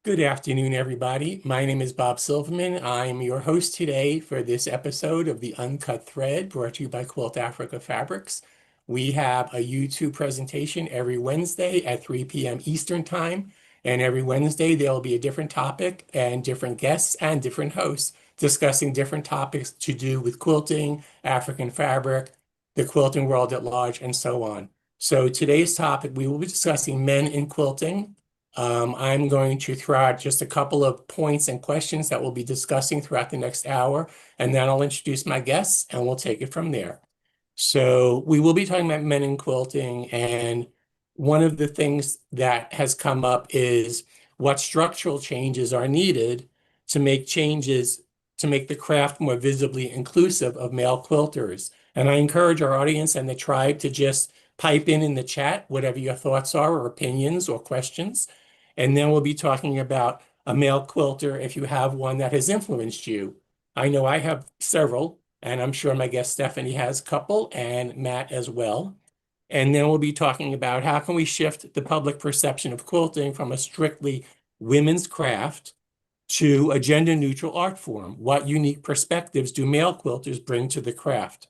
Good afternoon, everybody. My name is Bob Silverman. I'm your host today for this episode of the Uncut Thread brought to you by Quilt Africa Fabrics. We have a YouTube presentation every Wednesday at 3 p.m. Eastern Time. And every Wednesday, there will be a different topic and different guests and different hosts discussing different topics to do with quilting, African fabric, the quilting world at large, and so on. So today's topic, we will be discussing men in quilting. I'm going to throw out just a couple of points and questions that we'll be discussing throughout the next hour, and then I'll introduce my guests and we'll take it from there. So we will be talking about men in quilting, and one of the things that has come up is what structural changes are needed to make changes to make the craft more visibly inclusive of male quilters. And I encourage our audience and the tribe to just pipe in the chat, whatever your thoughts are or opinions or questions. And then we'll be talking about a male quilter if you have one that has influenced you. I know I have several, and I'm sure my guest Stephanie has a couple, and Matt as well. And then we'll be talking about how can we shift the public perception of quilting from a strictly women's craft to a gender-neutral art form. What unique perspectives do male quilters bring to the craft?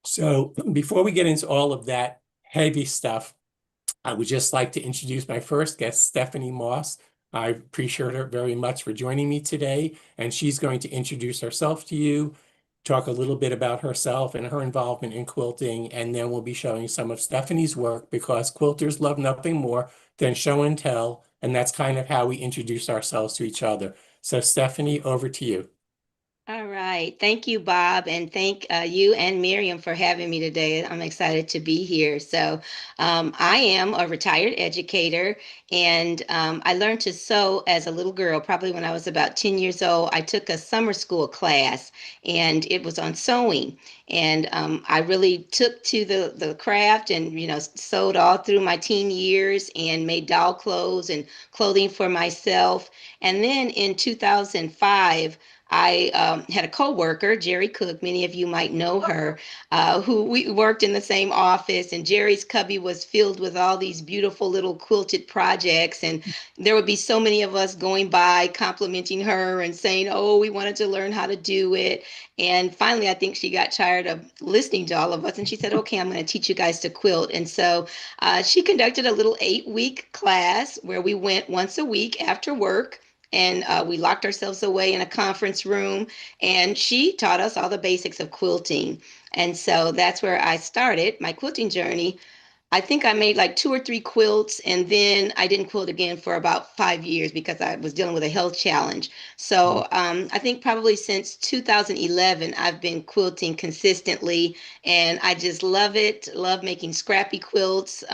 So before we get into all of that heavy stuff, I would just like to introduce my first guest, Stephanie Moss. I appreciate her very much for joining me today, and she's going to introduce herself to you, talk a little bit about herself and her involvement in quilting, and then we'll be showing some of Stephanie's work because quilters love nothing more than show and tell, and that's kind of how we introduce ourselves to each other. So Stephanie, over to you. All right. Thank you, Bob, and thank you and Miriam for having me today. I'm excited to be here. I am a retired educator, and I learned to sew as a little girl, probably when I was about 10 years old. I took a summer school class, and it was on sewing. And I really took to the craft and, sewed all through my teen years and made doll clothes and clothing for myself. And then in 2005, I had a coworker, Jerry Cook. Many of you might know her, who we worked in the same office. And Jerry's cubby was filled with all these beautiful little quilted projects. And there would be so many of us going by, complimenting her and saying, "Oh, we wanted to learn how to do it." And finally, I think she got tired of listening to all of us, and she said, "Okay, I'm going to teach you guys to quilt." And so she conducted a little 8-week class where we went once a week after work, and we locked ourselves away in a conference room, and she taught us all the basics of quilting. And so that's where I started my quilting journey. I think I made like 2 or 3 quilts, and then I didn't quilt again for about 5 years because I was dealing with a health challenge. I think probably since 2011, I've been quilting consistently, and I just love it. Love making scrappy quilts.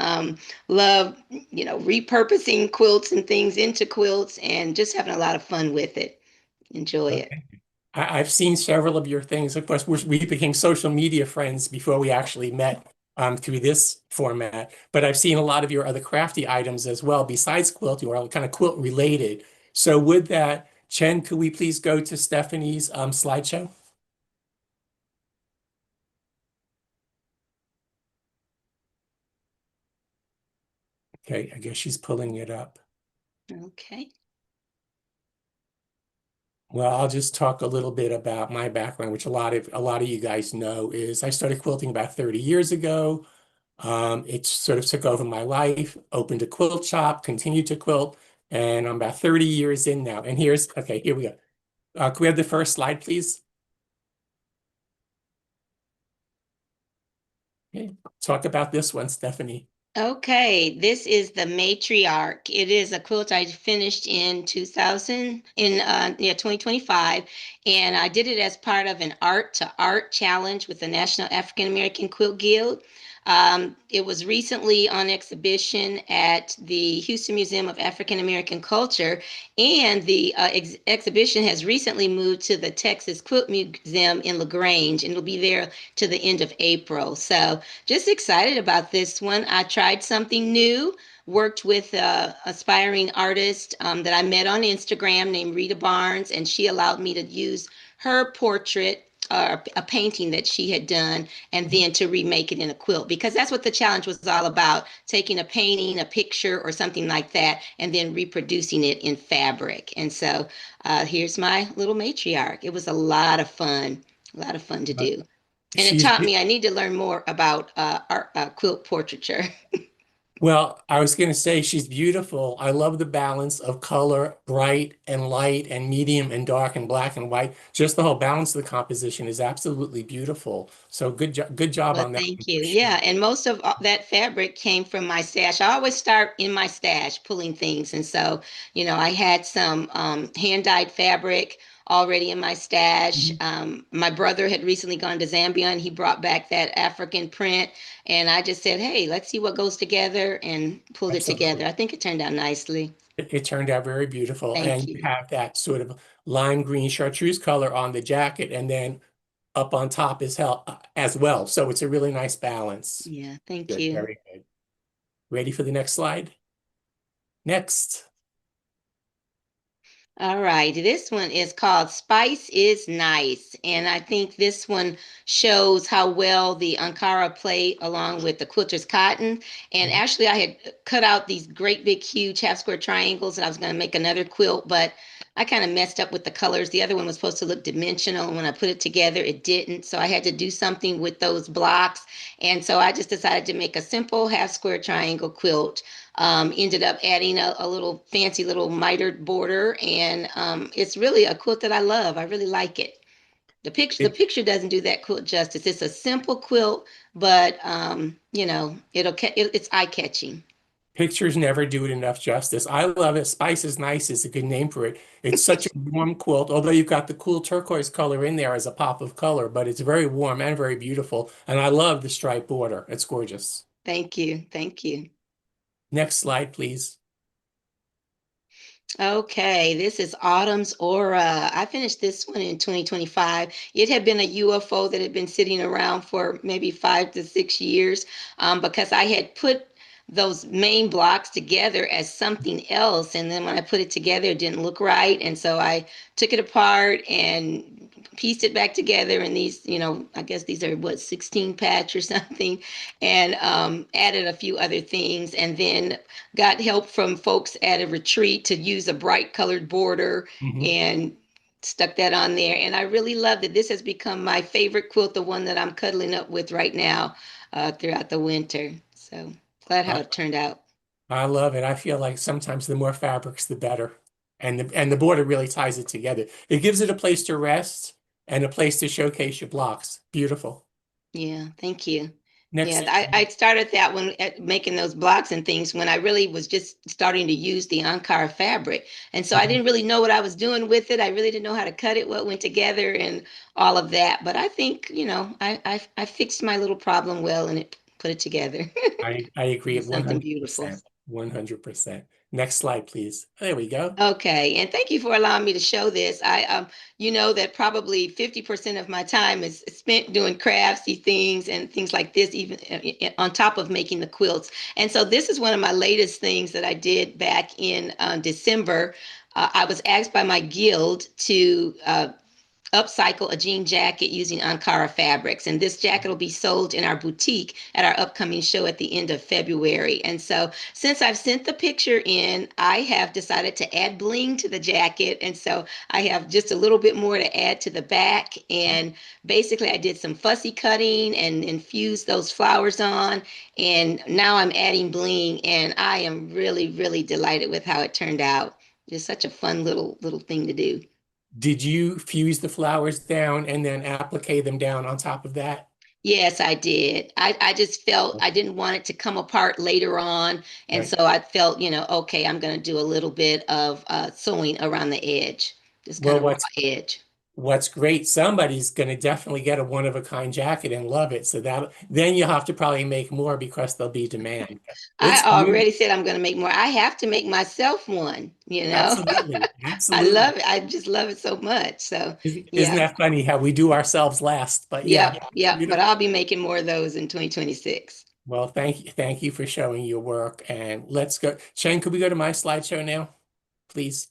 Love, repurposing quilts and things into quilts, and just having a lot of fun with it. Enjoy it. Okay. I've seen several of your things. Of course, we became social media friends before we actually met through this format. But I've seen a lot of your other crafty items as well, besides quilting, or kind of quilt related. So with that, Chen, could we please go to Stephanie's slideshow? Okay, I guess she's pulling it up. Okay. Well, I'll just talk a little bit about my background, which a lot of you guys know is I started quilting about 30 years ago. It sort of took over my life, opened a quilt shop, continued to quilt, and I'm about 30 years in now. And okay, here we go. Can we have the first slide, please? Okay, talk about this one, Stephanie. Okay, this is the matriarch. It is a quilt I finished in 2025, and I did it as part of an art to art challenge with the National African American Quilt Guild. It was recently on exhibition at the Houston Museum of African American Culture, and the exhibition has recently moved to the Texas Quilt Museum in LaGrange, and it'll be there to the end of April. So just excited about this one. I tried something new, worked with an aspiring artist that I met on Instagram named Rita Barnes, and she allowed me to use her portrait or a painting that she had done, and then to remake it in a quilt, because that's what the challenge was all about, taking a painting, a picture, or something like that, and then reproducing it in fabric. And so here's my little matriarch. It was a lot of fun to But do. And it she's taught me I need to learn more about art, quilt portraiture. Well, I was going to say she's beautiful. I love the balance of color, bright and light and medium and dark and black and white. Just the whole balance of the composition is absolutely beautiful. So good job Well, on that thank one for you. sure. Yeah, and most of that fabric came from my stash. I always start in my stash pulling things. And so, I had some hand-dyed fabric already in my stash. Mhm. My brother had recently gone to Zambia and he brought back that African print. And I just said, hey, let's see what goes together, and pulled it together. Excellent. I think it turned out nicely. It turned out very beautiful. Thank And you you. have that sort of lime green chartreuse color on the jacket and then up on top as well. So it's a really nice balance. Yeah, thank Good, you. very good. Ready for the next slide? Next. All right, this one is called Spice is Nice. And I think this one shows how well the Ankara play along with the quilter's cotton. And Mhm. actually, I had cut out these great big, huge half square triangles, and I was going to make another quilt, but I kind of messed up with the colors. The other one was supposed to look dimensional, and when I put it together, it didn't. So I had to do something with those blocks. And so I just decided to make a simple half square triangle quilt. Ended up adding a little fancy little mitered border, and it's really a quilt that I love. I really like it. It, The picture doesn't do that quilt justice. It's a simple quilt, but it's eye catching. Pictures never do it enough justice. I love it. Spice is Nice is a good name for it. It's such a warm quilt, although you've got the cool turquoise color in there as a pop of color, but it's very warm and very beautiful. And I love the striped border. It's gorgeous. Thank you, thank you. Next slide, please. Okay, this is Autumn's Aura. I finished this one in 2025. It had been a UFO that had been sitting around for maybe 5 to 6 years, because I had put those main blocks together as something else. And then when I put it together, it didn't look right. And so I took it apart and pieced it back together. And these, I guess these are what, 16 patch or something, and added a few other things. And then got help from folks at a retreat to use a bright colored border, Mhm. and stuck that on there. And I really loved it. This has become my favorite quilt, the one that I'm cuddling up with right now throughout the winter. So glad how I, it turned out. I love it. I feel like sometimes the more fabrics, the better. And the border really ties it together. It gives it a place to rest and a place to showcase your blocks. Beautiful. Yeah, thank you. Yeah, Next. I started that one at making those blocks and things when I really was just starting to use the Ankara fabric. And so I Mhm. didn't really know what I was doing with it. I really didn't know how to cut it, what went together, and all of that. But I think, I fixed my little problem well, and it put it together I agree into at something beautiful. 100%. 100%. Next slide, please. There we go. Okay, and thank you for allowing me to show this. You know that probably 50% of my time is spent doing craftsy things and things like this, even on top of making the quilts. And so this is one of my latest things that I did back in December. I was asked by my guild to upcycle a jean jacket using Ankara fabrics. And this jacket will be sold in our boutique at our upcoming show at the end of February. And so, since I've sent the picture in, I have decided to add bling to the jacket. And so, I have just a little bit more to add to the back. And basically, I did some fussy cutting and infused those flowers on. And now I'm adding bling, and I am really, really delighted with how it turned out. Just such a fun little thing to do. Did you fuse the flowers down and then applique them down on top of that? Yes, I did. I just felt I didn't want it to come apart later on. And Right. so I felt, okay, I'm going to do a little bit of sewing around the edge, just kind Well, of raw edge. what's great, somebody's going to definitely get a one of a kind jacket and love it. So that then you'll have to probably make more because there'll be demand. I It's beautiful. already said I'm going to make more. I have to make myself one. Absolutely. I Absolutely. love it. I just love it so much. So, Isn't yeah. that funny how we do ourselves last? But yeah, Yep, it's yep. But beautiful. I'll be making more of those in 2026. Well, thank you. Thank you for showing your work. And let's go. Shane, could we go to my slideshow now, please?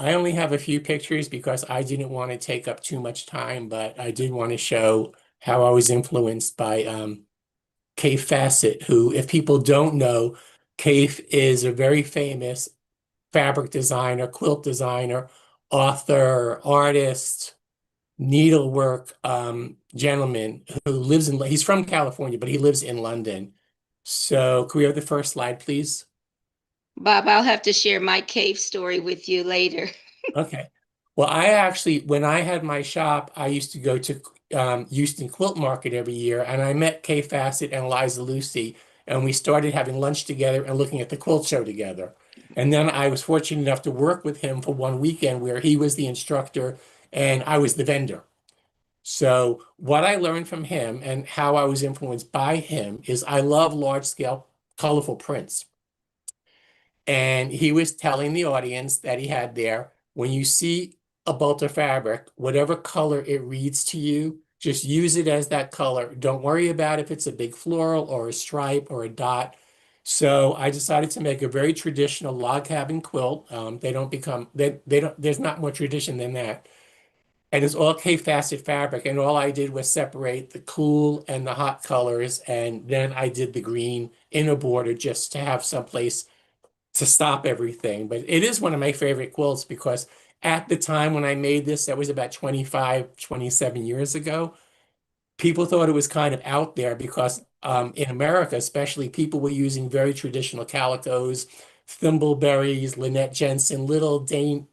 I only have a few pictures because I didn't want to take up too much time, but I did want to show how I was influenced by Kay Fassett, who, if people don't know, Kay is a very famous fabric designer, quilt designer, author, artist, needlework gentleman who lives he's from California, but he lives in London. So could we have the first slide, please? Bob, I'll have to share my cave story with you later. Okay. Well, I actually, when I had my shop, I used to go to Houston Quilt Market every year, and I met Kay Fassett and Liza Lucy, and we started having lunch together and looking at the quilt show together. And then I was fortunate enough to work with him for one weekend where he was the instructor and I was the vendor. So what I learned from him and how I was influenced by him is I love large scale, colorful prints. And he was telling the audience that he had there, when you see a bolt of fabric, whatever color it reads to you, just use it as that color. Don't worry about if it's a big floral or a stripe or a dot. So I decided to make a very traditional log cabin quilt. They don't become they don't there's not more tradition than that. And it's all K-facet fabric, and all I did was separate the cool and the hot colors, and then I did the green inner border just to have some place to stop everything. But it is one of my favorite quilts because at the time when I made this, that was about 25, 27 years ago, people thought it was kind of out there because in America, especially, people were using very traditional calicos, thimbleberries, Lynette Jensen, little Dane,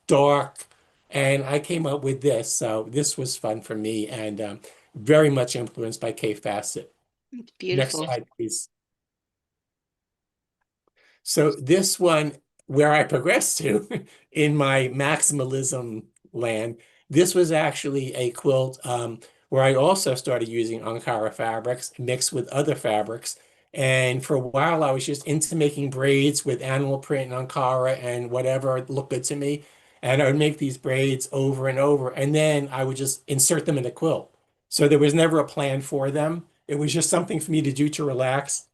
dark. And I came up with this. So this was fun for me and very much influenced by Kay Fassett. Next Beautiful. slide, please. So this one, where I progressed to in my maximalism land, this was actually a quilt where I also started using Ankara fabrics mixed with other fabrics. And for a while, I was just into making braids with animal print and Ankara and whatever looked good to me. And I would make these braids over and over. And then I would just insert them in a quilt. So there was never a plan for them. It was just something for me to do to relax.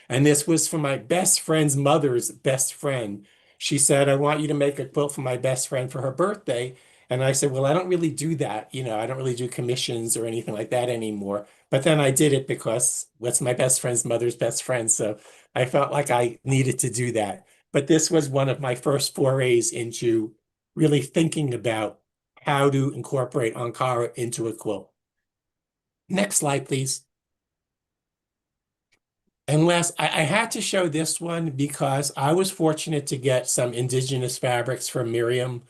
And this was for my best friend's mother's best friend. She said, I want you to make a quilt for my best friend for her birthday. And I said, well, I don't really do that. I don't really do commissions or anything like that anymore. But then I did it because what's my best friend's mother's best friend. So I felt like I needed to do that. But this was one of my first forays into really thinking about how to incorporate Ankara into a quilt. Next slide, please. And last, I had to show this one because I was fortunate to get some indigenous fabrics from Miriam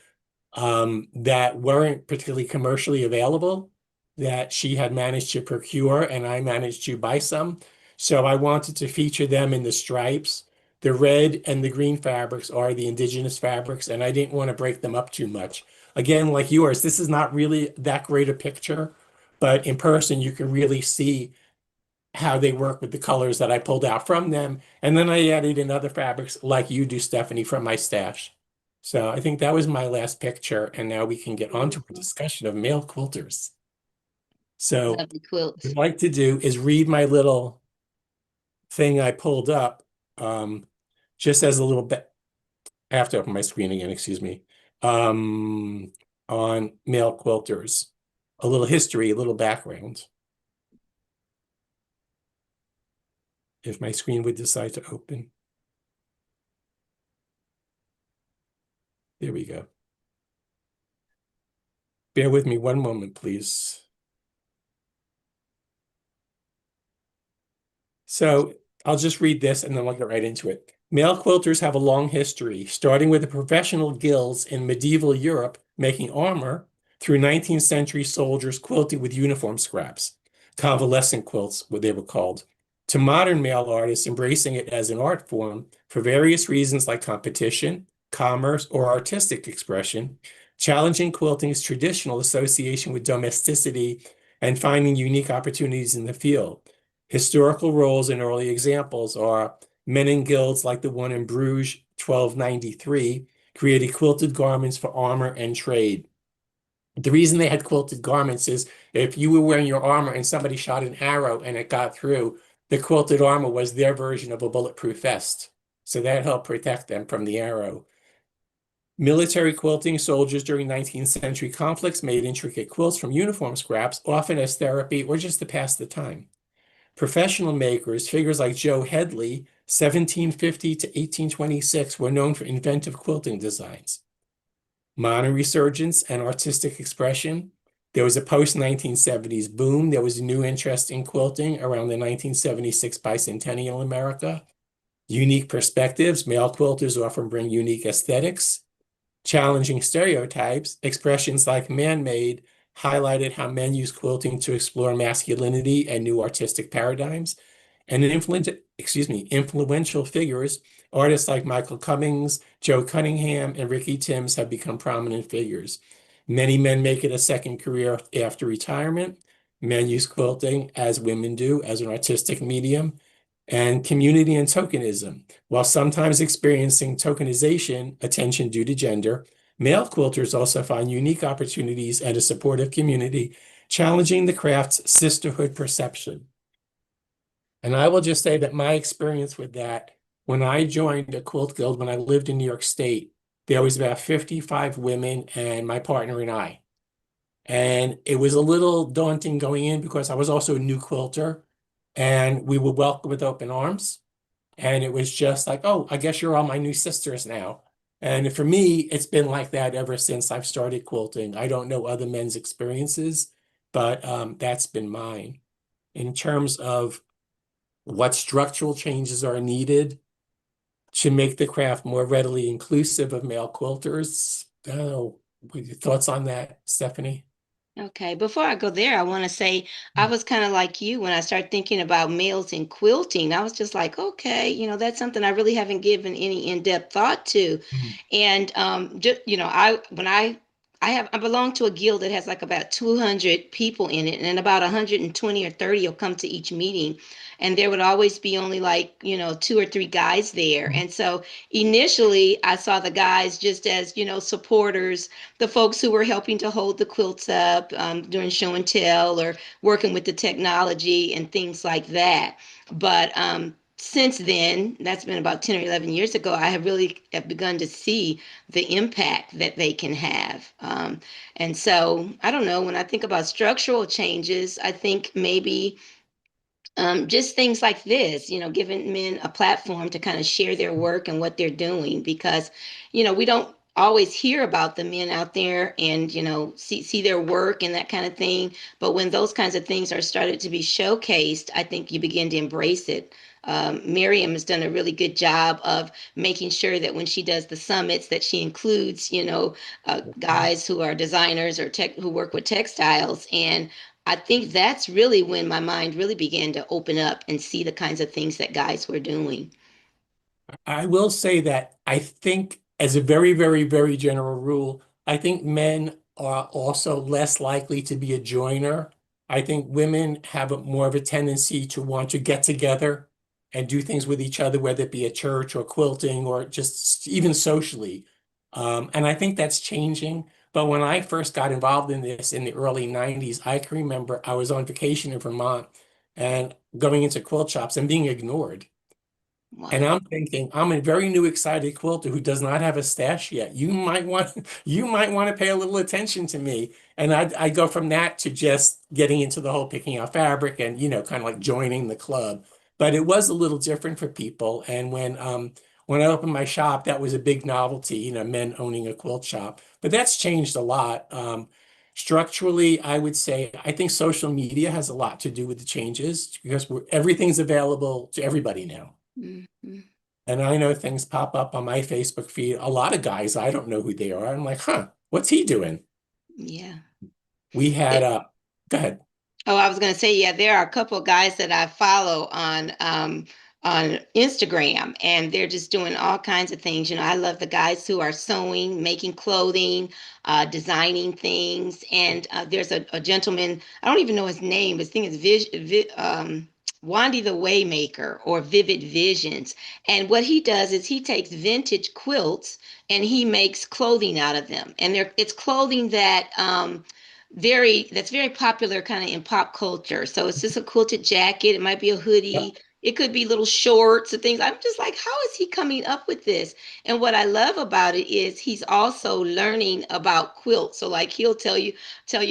that weren't particularly commercially available, that she had managed to procure, and I managed to buy some. So I wanted to feature them in the stripes. The red and the green fabrics are the indigenous fabrics, and I didn't want to break them up too much. Again, like yours, this is not really that great a picture, but in person, you can really see how they work with the colors that I pulled out from them. And then I added in other fabrics like you do, Stephanie, from my stash. So I think that was my last picture. And now we can get on to a Beautiful. discussion of male quilters. So Lovely what quilts. I'd like to do is read my little thing I pulled up just as a little bit. I have to open my screen again, excuse me. Um, on male quilters. A little history, a little background. If my screen would decide to open. There we go. Bear with me one moment, please. So I'll just read this and then we'll get right into it. Male quilters have a long history, starting with the professional guilds in medieval Europe making armor through 19th century soldiers quilting with uniform scraps, convalescent quilts, what they were called, to modern male artists embracing it as an art form for various reasons like competition, commerce, or artistic expression, challenging quilting's traditional association with domesticity and finding unique opportunities in the field. Historical roles and early examples are men in guilds like the one in Bruges, 1293, created quilted garments for armor and trade. The reason they had quilted garments is if you were wearing your armor and somebody shot an arrow and it got through, the quilted armor was their version of a bulletproof vest. So that helped protect them from the arrow. Military quilting soldiers during 19th century conflicts made intricate quilts from uniform scraps, often as therapy or just to pass the time. Professional makers, figures like Joe Headley, 1750 to 1826, were known for inventive quilting designs. Modern resurgence and artistic expression. There was a post-1970s boom. There was a new interest in quilting around the 1976 bicentennial America. Unique perspectives. Male quilters often bring unique aesthetics. Challenging stereotypes, expressions like man-made highlighted how men use quilting to explore masculinity and new artistic paradigms. And influential figures, artists like Michael Cummings, Joe Cunningham, and Ricky Timms have become prominent figures. Many men make it a second career after retirement. Men use quilting, as women do, as an artistic medium. And community and tokenism. While sometimes experiencing tokenization, attention due to gender, male quilters also find unique opportunities and a supportive community, challenging the craft's sisterhood perception. And I will just say that my experience with that, when I joined a quilt guild when I lived in New York State, there was about 55 women and my partner and I. And it was a little daunting going in because I was also a new quilter and we were welcomed with open arms. And it was just like, oh, I guess you're all my new sisters now. And for me, it's been like that ever since I've started quilting. I don't know other men's experiences, but that's been mine. In terms of what structural changes are needed to make the craft more readily inclusive of male quilters, I don't know, what your thoughts on that, Stephanie? Okay, before I go there, I want to say I was kind of like you when I started thinking about males in quilting. I was just like, okay, that's something I really haven't given any in-depth thought to. Mhm. And just, I belong to a guild that has like about 200 people in it, and about 120 or 30 will come to each meeting. And there would always be only like, two or three guys there. And so initially I saw the guys just as, supporters, the folks who were helping to hold the quilts up, doing show and tell or working with the technology and things like that. But since then, that's been about 10 or 11 years ago, I have begun to see the impact that they can have. And so I don't know, when I think about structural changes, I think maybe just things like this, giving men a platform to kind of share their work and what they're doing, because, we don't always hear about the men out there and, see their work and that kind of thing. But when those kinds of things are started to be showcased, I think you begin to embrace it. Miriam has done a really good job of making sure that when she does the summits, that she includes, guys who are designers or tech who work with textiles. And I think that's really when my mind really began to open up and see the kinds of things that guys were doing. I will say that I think, as a very, very, very general rule, I think men are also less likely to be a joiner. I think women have more of a tendency to want to get together and do things with each other, whether it be at church or quilting or just even socially. And I think that's changing. But when I first got involved in this in the early 90s, I can remember I was on vacation in Vermont and going into quilt shops and being ignored. And Wow. I'm thinking, I'm a very new excited quilter who does not have a stash yet. You might want to pay a little attention to me. And I go from that to just getting into the whole picking out fabric and, kind of like joining the club. But it was a little different for people. And when I opened my shop, that was a big novelty, men owning a quilt shop. But that's changed a lot. Structurally, I would say I think social media has a lot to do with the changes because everything's available to everybody now. Mhm. And I know things pop up on my Facebook feed. A lot of guys, I don't know who they are. I'm like, huh, what's he doing? Yeah. We had go ahead. Oh, I was going to say, yeah, there are a couple of guys that I follow on Instagram, and they're just doing all kinds of things. I love the guys who are sewing, making clothing, designing things. And there's a gentleman, I don't even know his name. His thing is Wandy the Waymaker or Vivid Visions. And what he does is he takes vintage quilts and he makes clothing out of them. And it's clothing that that's very popular kind of in pop culture. So it's just a quilted jacket. It might be a hoodie. Yep. It could be little shorts or things. I'm just like, how is he coming up with this? And what I love about it is he's also learning about quilts. So like he'll tell you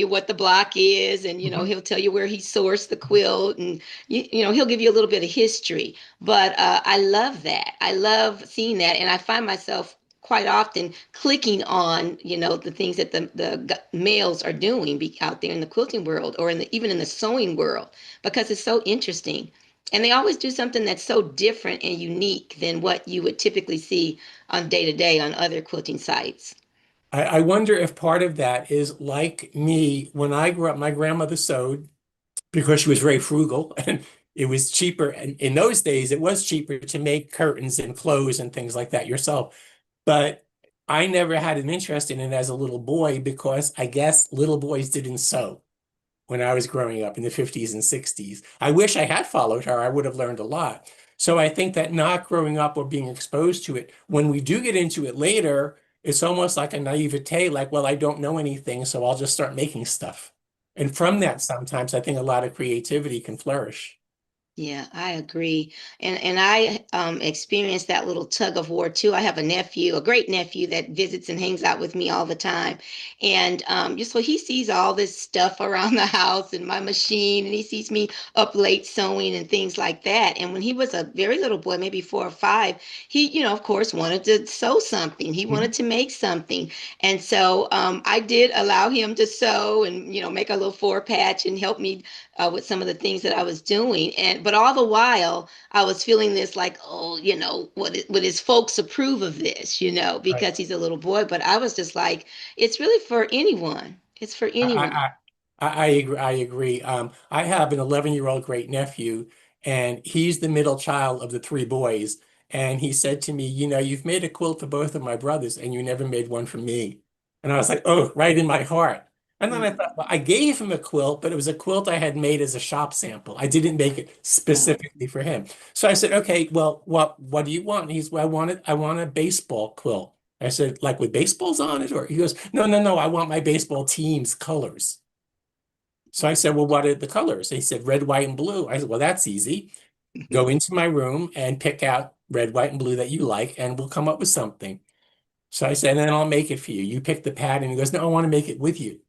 what the block is, and Mhm. he'll tell you where he sourced the quilt, and he'll give you a little bit of history. But I love that. I love seeing that, and I find myself quite often clicking on the things that the males are doing out there in the quilting world, or even in the sewing world, because it's so interesting. And they always do something that's so different and unique than what you would typically see on day to day on other quilting sites. I wonder if part of that is like me. When I grew up, my grandmother sewed because she was very frugal and it was cheaper. And in those days, it was cheaper to make curtains and clothes and things like that yourself. But I never had an interest in it as a little boy because I guess little boys didn't sew when I was growing up in the 50s and 60s. I wish I had followed her. I would have learned a lot. So I think that not growing up or being exposed to it, when we do get into it later, it's almost like a naivete, like, well, I don't know anything, so I'll just start making stuff. And from that, sometimes I think a lot of creativity can flourish. Yeah, I agree. And I experienced that little tug of war too. I have a nephew, a great nephew that visits and hangs out with me all the time. And just so he sees all this stuff around the house and my machine, and he sees me up late sewing and things like that. And when he was a very little boy, maybe 4 or 5, he, of course, wanted to sew something. He wanted Mhm. to make something. And so I did allow him to sew and, make a little four patch and help me with some of the things that I was doing. But all the while, I was feeling this like, oh, would his folks approve of this? Right. Because he's a little boy. But I was just like, it's really for anyone. It's for I, anyone. I, I agree. I agree. I have an 11-year-old great nephew, and he's the middle child of the three boys. And he said to me, you've made a quilt for both of my brothers, and you never made one for me. And I was like, oh, right in my heart. And then I thought, Mm. well, I gave him a quilt, but it was a quilt I had made as a shop sample. I didn't make it Oh, specifically for him. So I said, okay, well, what do you want? And well, I want a baseball quilt. I said, like with baseballs on it? Or he goes, no, no, no, I want my baseball team's colors. So I said, well, what are the colors? He said, red, white, and blue. I said, well, that's easy. Go into my room and pick out red, white, and blue that you like, and we'll come up with something. So I said, and then I'll make it for you. You pick the pattern. He goes, no, I want to make it with you.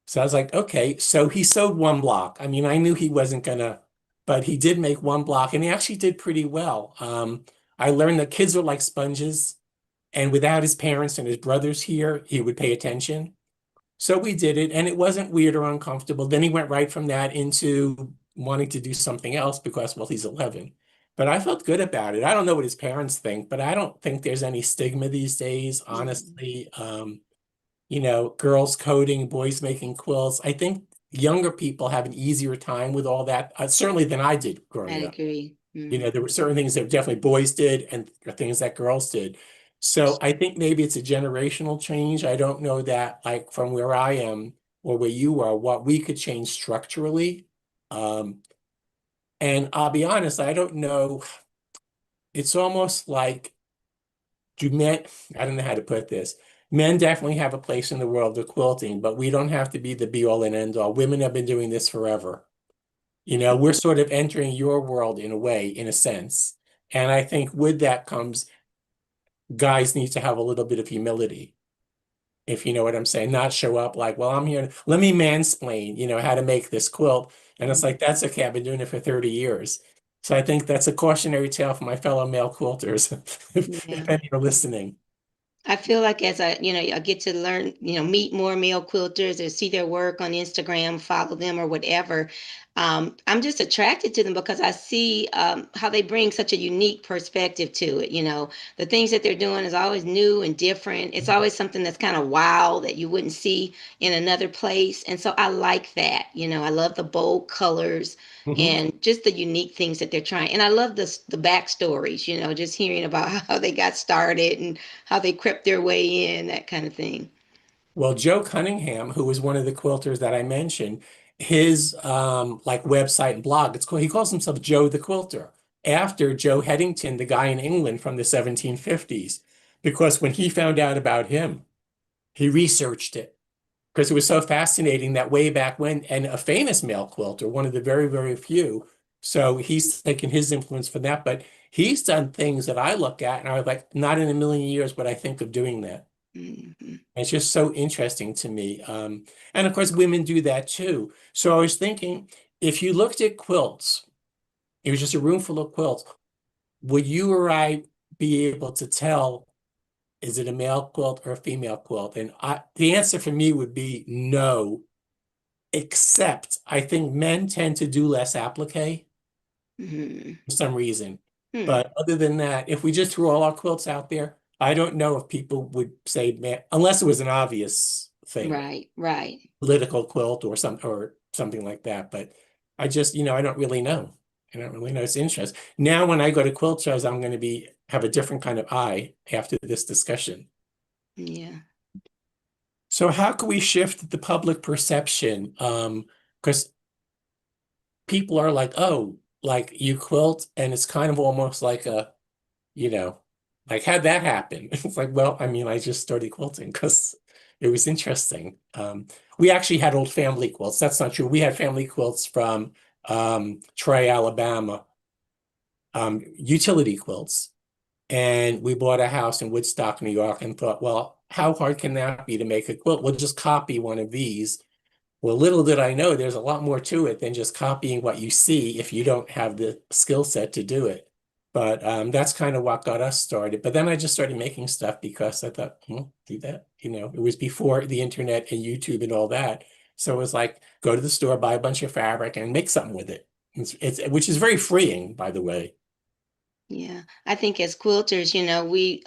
So I was like, okay. So he sewed one block. I mean, I knew he wasn't gonna, but he did make one block, and he actually did pretty well. I learned that kids are like sponges, and without his parents and his brothers here, he would pay attention. So we did it, and it wasn't weird or uncomfortable. Then he went right from that into wanting to do something else because, well, he's 11. But I felt good about it. I don't know what his parents think, but I don't think there's any stigma these days, mm, honestly. Girls coding, boys making quilts. I think younger people have an easier time with all that, certainly than I did I growing up. agree. There were certain things that definitely boys did and things that girls did. So I think maybe it's a generational change. I don't know that, like from where I am or where you are, what we could change structurally. Um, and I'll be honest, I don't know. It's almost like do men, I don't know how to put this. Men definitely have a place in the world of quilting, but we don't have to be the be all and end all. Women have been doing this forever. We're sort of entering your world in a way, in a sense. And I think with that comes guys need to have a little bit of humility, if you know what I'm saying. Not show up like, well, I'm here, let me mansplain, how to make this quilt. And it's Mm. like, that's okay. I've been doing it for 30 years. So I think that's a cautionary tale for my fellow male quilters, if Yeah. any are listening. I feel like as I get to learn, meet more male quilters or see their work on Instagram, follow them or whatever. I'm just attracted to them because I see how they bring such a unique perspective to it. The things that they're doing is always new and different. It's always something that's kind of wow that you wouldn't see in another place. And so I like that. I love the bold colors Mhm. and just the unique things that they're trying. And I love the backstories, just hearing about how they got started and how they crept their way in, that kind of thing. Well, Joe Cunningham, who was one of the quilters that I mentioned, his like website and blog, he calls himself Joe the Quilter, after Joe Headington, the guy in England from the 1750s. Because when he found out about him, he researched it because it was so fascinating that way back when, and a famous male quilter, one of the very, very few, So he's taken his influence from that, but he's done things that I look at and I was like, not in a million years would I think of doing that. Mhm. It's just so interesting to me. And of course, women do that too. So I was thinking, if you looked at quilts, it was just a room full of quilts, would you or I be able to tell, is it a male quilt or a female quilt? And the answer for me would be no, except I think men tend to do less applique Mhm. for some reason. Hmm. But other than that, if we just threw all our quilts out there, I don't know if people would say man, unless it was an obvious thing, Right, right. political quilt or something like that. But I just, I don't really know. I don't really know. It's interesting. Now, when I go to quilt shows, I'm going to have a different kind of eye after this discussion. Yeah. So how can we shift the public perception? Because people are like, oh, like you quilt, and it's kind of almost like you know, like how'd that happen? It's like, well, I mean, I just started quilting because it was interesting. We actually had old family quilts. That's not true. We had family quilts from Troy, Alabama, utility quilts. And we bought a house in Woodstock, New York, and thought, well, how hard can that be to make a quilt? We'll just copy one of these. Well, little did I know there's a lot more to it than just copying what you see if you don't have the skill set to do it. But that's kind of what got us started. But then I just started making stuff because I thought, do that. It was before the internet and YouTube and all that. So it was like, go to the store, buy a bunch of fabric, and make something with it. Which is very freeing, by the way. Yeah, I think as quilters, we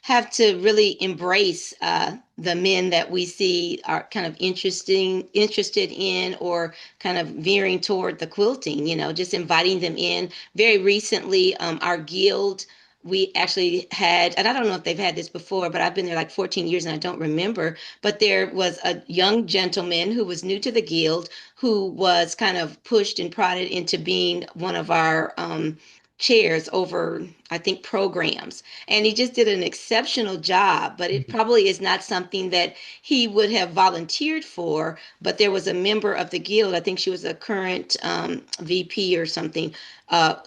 have to really embrace the men that we see are kind of interested in, or kind of veering toward the quilting. Just inviting them in. Very recently, our guild, we actually had, and I don't know if they've had this before, but I've been there like 14 years and I don't remember. But there was a young gentleman who was new to the guild, who was kind of pushed and prodded into being one of our chairs over, I think, programs. And he just did an exceptional job, but it probably is not something that he would have volunteered for. But there was a member of the guild, I think she was a current VP or something,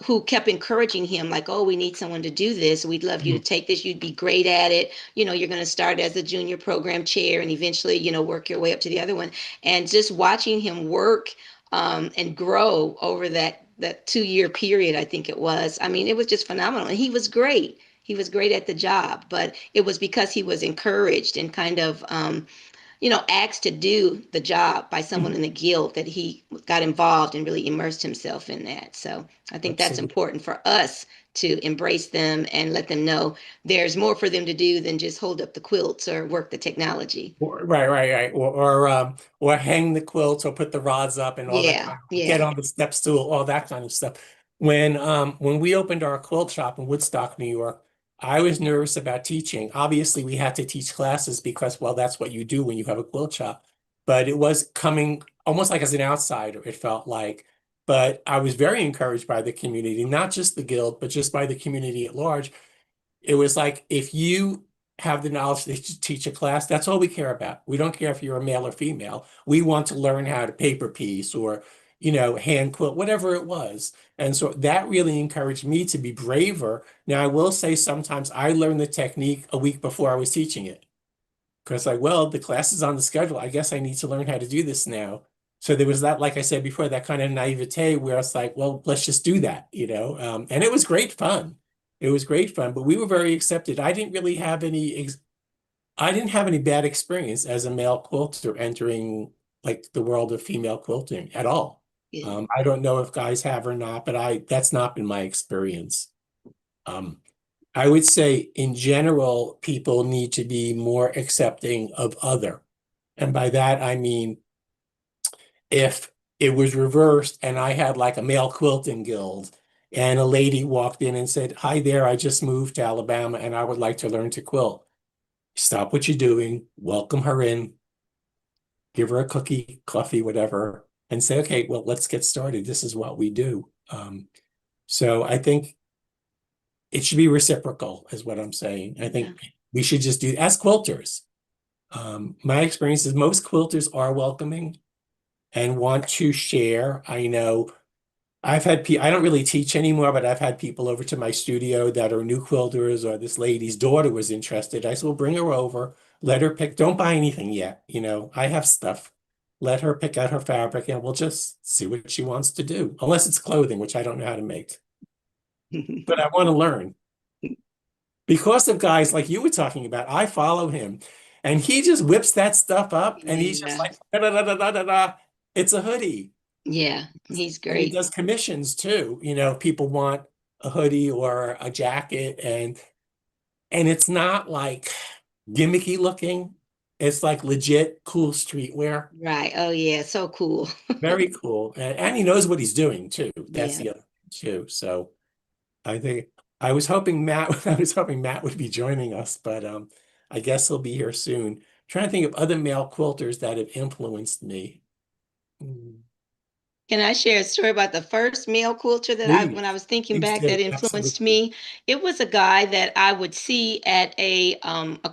who kept encouraging him, like, oh, we need someone to do this. We'd love you to take this. You'd be great at it. You're going to start as a junior program chair and eventually, work your way up to the other one. And just watching him work and grow over that 2 year period, I think it was. I mean, it was just phenomenal. And he was great. He was great at the job, but it was because he was encouraged and kind of, asked to do the job by someone in the guild, that he got involved and really immersed himself in that. So I think that's Absolutely. important for us to embrace them and let them know there's more for them to do than just hold up the quilts or work the technology. Right, right, right. Or hang the quilts or put the rods up and all that Yeah, kind of get yeah, on the step stool, all that kind of stuff. When we opened our quilt shop in Woodstock, New York, I was nervous about teaching. Obviously, we had to teach classes because, well, that's what you do when you have a quilt shop. But it was coming almost like as an outsider, it felt like. But I was very encouraged by the community, not just the guild, but just by the community at large. It was like, if you have the knowledge to teach a class, that's all we care about. We don't care if you're a male or female. We want to learn how to paper piece or, hand quilt, whatever it was. And so that really encouraged me to be braver. Now, I will say sometimes I learned the technique a week before I was teaching it. Because like, well, the class is on the schedule. I guess I need to learn how to do this now. So there was that, like I said before, that kind of naivete where it's like, well, let's just do that. And it was great fun. It was great fun, but we were very accepted. I didn't have any bad experience as a male quilter entering like the world of female quilting at all. yeah. I don't know if guys have or not, but that's not been my experience. Um, I would say in general, people need to be more accepting of other. And by that, I mean, if it was reversed and I had like a male quilting guild and a lady walked in and said, hi there, I just moved to Alabama and I would like to learn to quilt. Stop what you're doing, welcome her in, give her a cookie, coffee, whatever, and say, okay, well, let's get started. This is what we do. So I think it should be reciprocal, is what I'm saying. I Yeah. think we should just do as quilters. My experience is most quilters are welcoming and want to share. I know I've had people, I don't really teach anymore, but I've had people over to my studio that are new quilters, or this lady's daughter was interested. I said, well, bring her over, let her pick, don't buy anything yet. I have stuff. Let her pick out her fabric and we'll just see what she wants to do, unless it's clothing, which I don't know how to make. But I want to learn. Because of guys like you were talking about, I follow him and he just whips that stuff up and he's just Yeah, like, da, da, da, da, da, da, da. It's a hoodie. yeah, he's And he great. does commissions too. People want a hoodie or a jacket and it's not like gimmicky looking. It's like legit cool streetwear. Right. Oh yeah, so cool. Very cool. And he knows what he's doing too. That's Yeah. the other thing too. So I think I was hoping Matt I was hoping Matt would be joining us, but I guess he'll be here soon. Trying to think of other male quilters that have influenced me. Mm, Can I share a story about the first male quilter that when I Please, was thinking please back do. that influenced Absolutely. me? It was a guy that I would see at a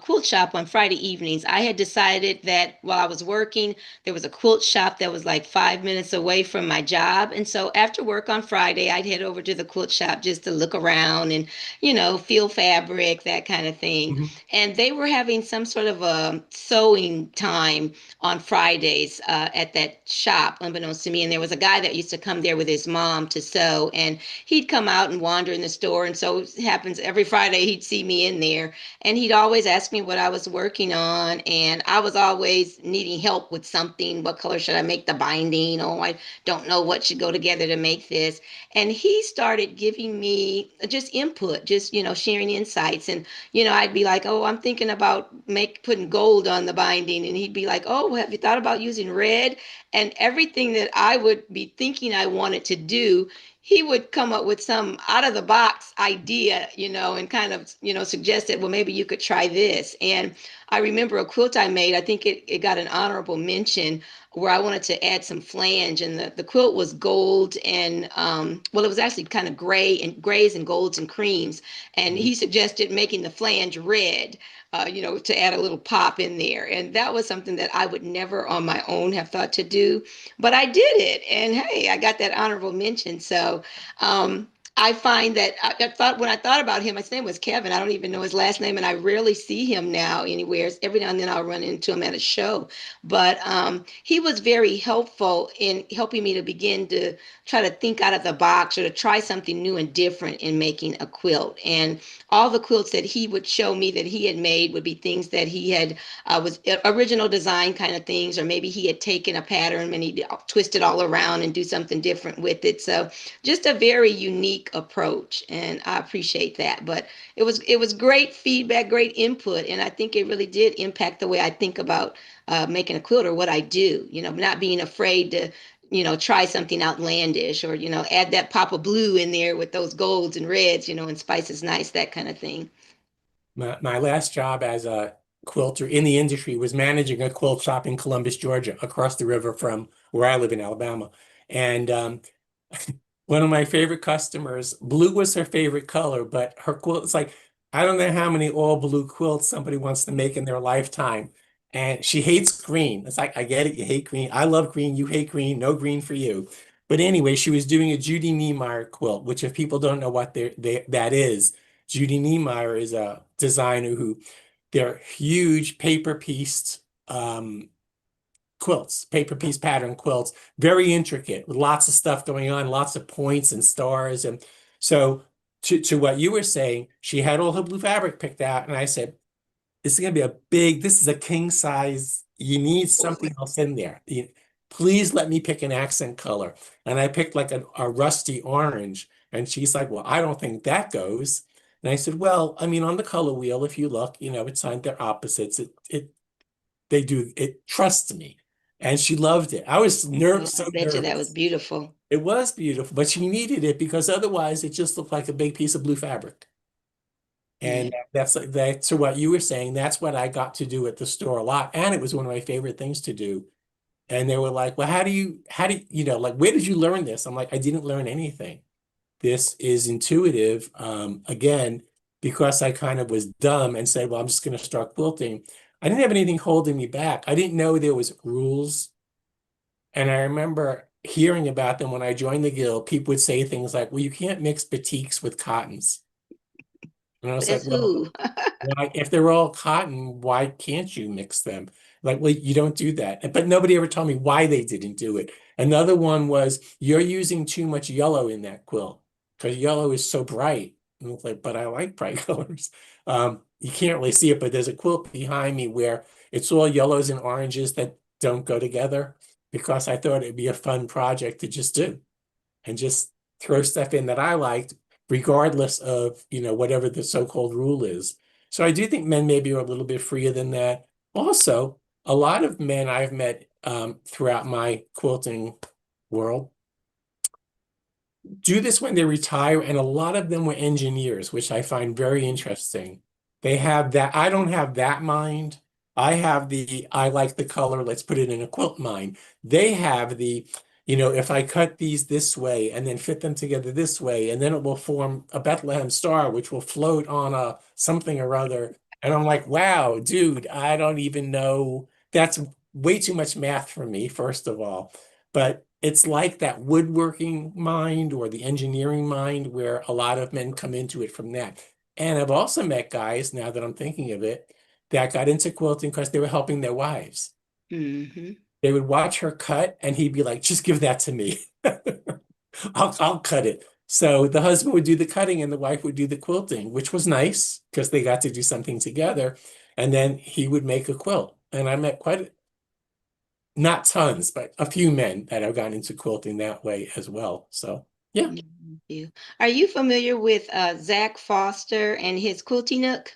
quilt shop on Friday evenings. I had decided that while I was working, there was a quilt shop that was like 5 minutes away from my job. And so after work on Friday, I'd head over to the quilt shop just to look around and, feel fabric, that kind of thing. Mhm. And they were having some sort of a sewing time on Fridays at that shop, unbeknownst to me. And there was a guy that used to come there with his mom to sew, and he'd come out and wander in the store. And so it happens every Friday he'd see me in there, and he'd always ask me what I was working on, and I was always needing help with something. What color should I make the binding? Oh, I don't know what should go together to make this. And he started giving me just input, just sharing insights. And I'd be like, oh, I'm thinking about putting gold on the binding. And he'd be like, oh, have you thought about using red? And everything that I would be thinking I wanted to do, he would come up with some out of the box idea, and kind of, suggest that, well, maybe you could try this. And I remember a quilt I made, I think it got an honorable mention where I wanted to add some flange, and the quilt was gold and well, it was actually kind of grays and golds and creams. And Mhm. he suggested making the flange red, to add a little pop in there. And that was something that I would never on my own have thought to do, but I did it. And hey, I got that honorable mention. So um, I find that I thought when I thought about him, his name was Kevin. I don't even know his last name, and I rarely see him now anywhere. Every now and then I'll run into him at a show, but he was very helpful in helping me to begin to try to think out of the box or to try something new and different in making a quilt. And all the quilts that he would show me that he had made would be things that he had was original design kind of things, or maybe he had taken a pattern and he twist it all around and do something different with it. So just a very unique approach, and I appreciate that. But it was great feedback, great input, and I think it really did impact the way I think about making a quilt or what I do. Not being afraid to try something outlandish, or add that pop of blue in there with those golds and reds, and spices nice, that kind of thing. My last job as a quilter in the industry was managing a quilt shop in Columbus, Georgia, across the river from where I live in Alabama. And one of my favorite customers, blue was her favorite color, but her quilt, it's like, I don't know how many all blue quilts somebody wants to make in their lifetime. And she hates green. It's like, I get it, you hate green. I love green, you hate green, no green for you. But anyway, she was doing a Judy Niemeyer quilt, which if people don't know what that is, Judy Niemeyer is a designer who they're huge paper pieced quilts, paper piece pattern quilts, very intricate with lots of stuff going on, lots of points and stars. And so to what you were saying, she had all her blue fabric picked out, and I said, this is gonna be this is a king size. You need something else in there. Please let me pick an accent color. And I picked like a rusty orange. And she's like, well, I don't think that goes. And I said, well, I mean, on the color wheel, if you look, it's on their opposites. They do it. Trust me. And she loved it. I was Oh, so I bet you that was nervous. beautiful. It was beautiful, but she needed it because otherwise it just looked like a big piece of blue fabric. Yeah. And that's like that. So what you were saying, that's what I got to do at the store a lot. And it was one of my favorite things to do. And they were like, well, like, where did you learn this? I'm like, I didn't learn anything. This is intuitive. Again, because I kind of was dumb and said, well, I'm just going to start quilting. I didn't have anything holding me back. I didn't know there was rules. And I remember hearing about them when I joined the guild, people would say things like, well, you can't mix batiks with cottons. And I was like, Says well, who? why, if they're all cotton, why can't you mix them? Like, well, you don't do that. But nobody ever told me why they didn't do it. Another one was, you're using too much yellow in that quilt because yellow is so bright. And it's like, but I like bright colors. You can't really see it, but there's a quilt behind me where it's all yellows and oranges that don't go together because I thought it'd be a fun project to just do and just throw stuff in that I liked, regardless of, whatever the so-called rule is. So I do think men maybe are a little bit freer than that. Also, a lot of men I've met throughout my quilting world do this when they retire, and a lot of them were engineers, which I find very interesting. They have that. I don't have that mind. I have the I like the color, let's put it in a quilt mind. They have the, if I cut these this way and then fit them together this way, and then it will form a Bethlehem star, which will float on a something or other. And I'm like, wow, dude, I don't even know. That's way too much math for me, first of all. But it's like that woodworking mind or the engineering mind where a lot of men come into it from that. And I've also met guys, now that I'm thinking of it, that got into quilting because they were helping their wives. Hmm. They would watch her cut and he'd be like, just give that to me. I'll cut it. So the husband would do the cutting and the wife would do the quilting, which was nice because they got to do something together. And then he would make a quilt. And I met not tons, but a few men that have gotten into quilting that way as well. So yeah, You. Are you familiar with Zach Foster and his Quilty Nook?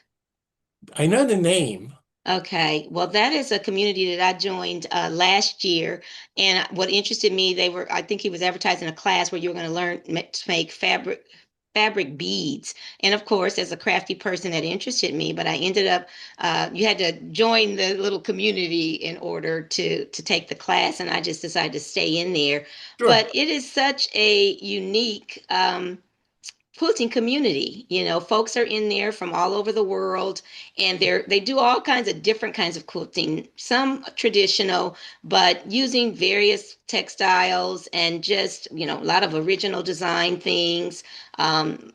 I know the name. Okay, well, that is a community that I joined last year, and what interested me, I think he was advertising a class where you were going to learn to make fabric beads, and of course, as a crafty person, that interested me. But I ended up, you had to join the little community in order to take the class, and I just decided to stay in there. Sure. But it is such a unique. Quilting community. Folks are in there from all over the world, and they do all kinds of different kinds of quilting, some traditional, but using various textiles and just, a lot of original design things,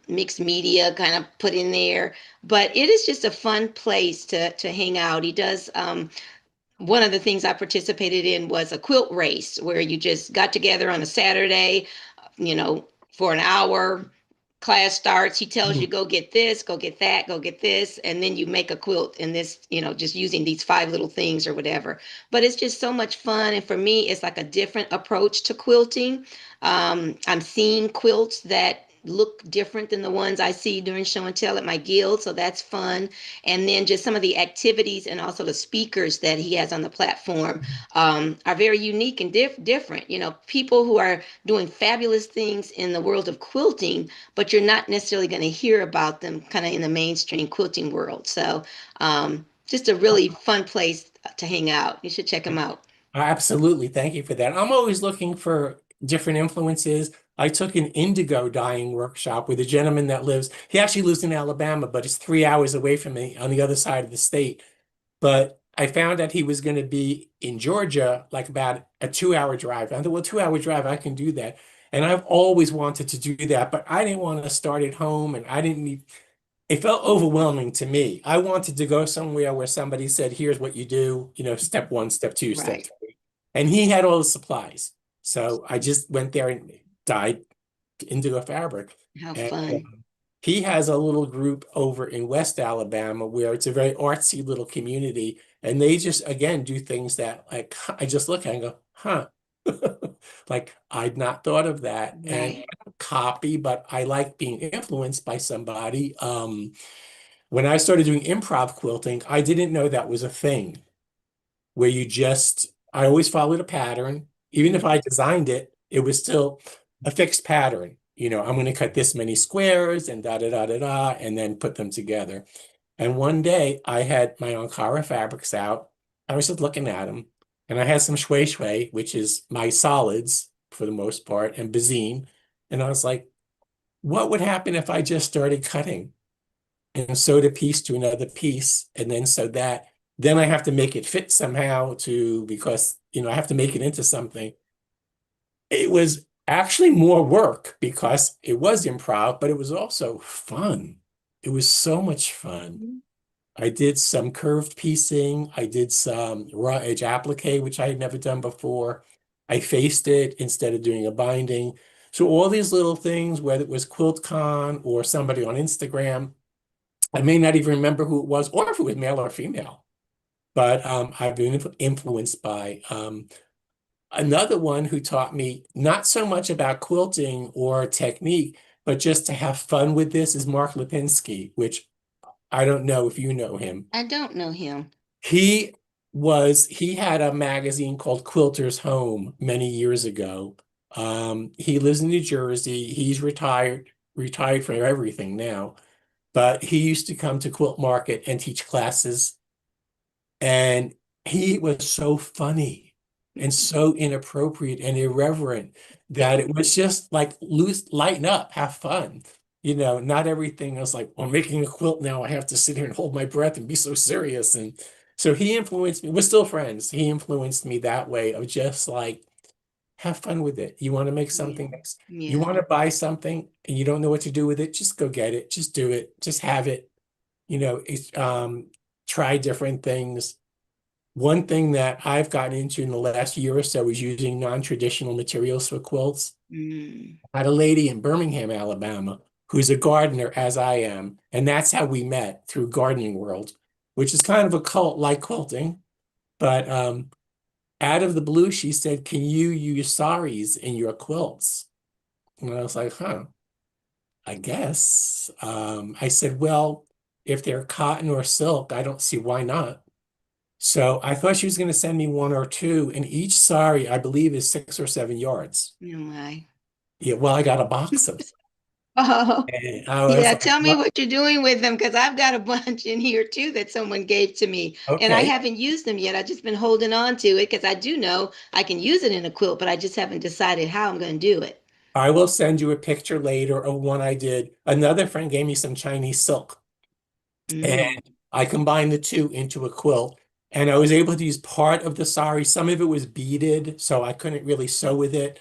mixed media kind of put in there. But it is just a fun place to hang out. He does one of the things I participated in was a quilt race where you just got together on a Saturday, for an hour. Class starts, he tells you, Mhm. go get this, go get that, go get this, and then you make a quilt in this, just using these five little things or whatever. But it's just so much fun. And for me, it's like a different approach to quilting. I'm seeing quilts that look different than the ones I see during show and tell at my guild. So that's fun. And then just some of the activities and also the speakers that he has on the platform are very unique and different. People who are doing fabulous things in the world of quilting, but you're not necessarily going to hear about them kind of in the mainstream quilting world. So just a really fun place to hang out. You should check them out. Absolutely. Thank you for that. I'm always looking for different influences. I took an indigo dyeing workshop with a gentleman that he actually lives in Alabama, but it's 3 hours away from me on the other side of the state. But I found that he was going to be in Georgia, like about a 2 hour drive. I thought, well, 2 hour drive, I can do that. And I've always wanted to do that, but I didn't want to start at home and I didn't need, it felt overwhelming to me. I wanted to go somewhere where somebody said, here's what you do, step one, step two, step Right. three. And he had all the supplies. So I just went there and dyed indigo fabric. How And fun. he has a little group over in West Alabama where it's a very artsy little community. And they just, again, do things that like I just look at and go, huh. Like I'd not thought of that. And I Right. don't copy, but I like being influenced by somebody. When I started doing improv quilting, I didn't know that was a thing where I always followed a pattern. Even if I designed it, it was still a fixed pattern. I'm going to cut this many squares and da da da da da, and then put them together. And one day I had my Ankara fabrics out. I was just looking at them, and I had some shui shui, which is my solids for the most part, and bazine. And I was like, what would happen if I just started cutting and sewed a piece to another piece, and then so that then I have to make it fit somehow because I have to make it into something. It was actually more work because it was improv, but it was also fun. It was so much fun. I did some curved piecing. I did some raw edge applique, which I had never done before. I faced it instead of doing a binding. So all these little things, whether it was QuiltCon or somebody on Instagram, I may not even remember who it was or if it was male or female, but I've been influenced by. Another one who taught me not so much about quilting or technique, but just to have fun with this is Mark Lipinski, which I don't know if you know him. I don't know him. He he had a magazine called Quilters Home many years ago. He lives in New Jersey. He's retired from everything now, but he used to come to Quilt Market and teach classes. And he was so funny and so inappropriate and irreverent that it was just like loose, lighten up, have fun. Not everything was like, I'm making a quilt now. I have to sit here and hold my breath and be so serious. And so he influenced me. We're still friends. He influenced me that way of just like, have fun with it. You want to make Yeah. something next. You Yeah. want to buy something and you don't know what to do with it, just go get it. Just do it. Just have it. It's try different things. One thing that I've gotten into in the last year or so is using non-traditional materials for quilts. Mm. I had a lady in Birmingham, Alabama, who's a gardener, as I am, and that's how we met through Gardening World, which is kind of a cult like quilting. But out of the blue, she said, "Can you use saris in your quilts?" And I was like, "Huh, I guess." I said, "Well, if they're cotton or silk, I don't see why not." So I thought she was going to send me one or two, and each sari, I believe, is 6 or 7 yards. Oh my. Yeah, well, I got a box of them. Oh, And I was yeah. like, Tell me what? what you're doing with them because I've got a bunch in here too that someone gave to me and I Okay, haven't used them yet. I've just been holding on to it because I do know I can use it in a quilt, but I just haven't decided how I'm going to do it. I will send you a picture later of one I did. Another friend gave me some Chinese silk, and Mm. I combined the two into a quilt. And I was able to use part of the sari. Some of it was beaded, so I couldn't really sew with it,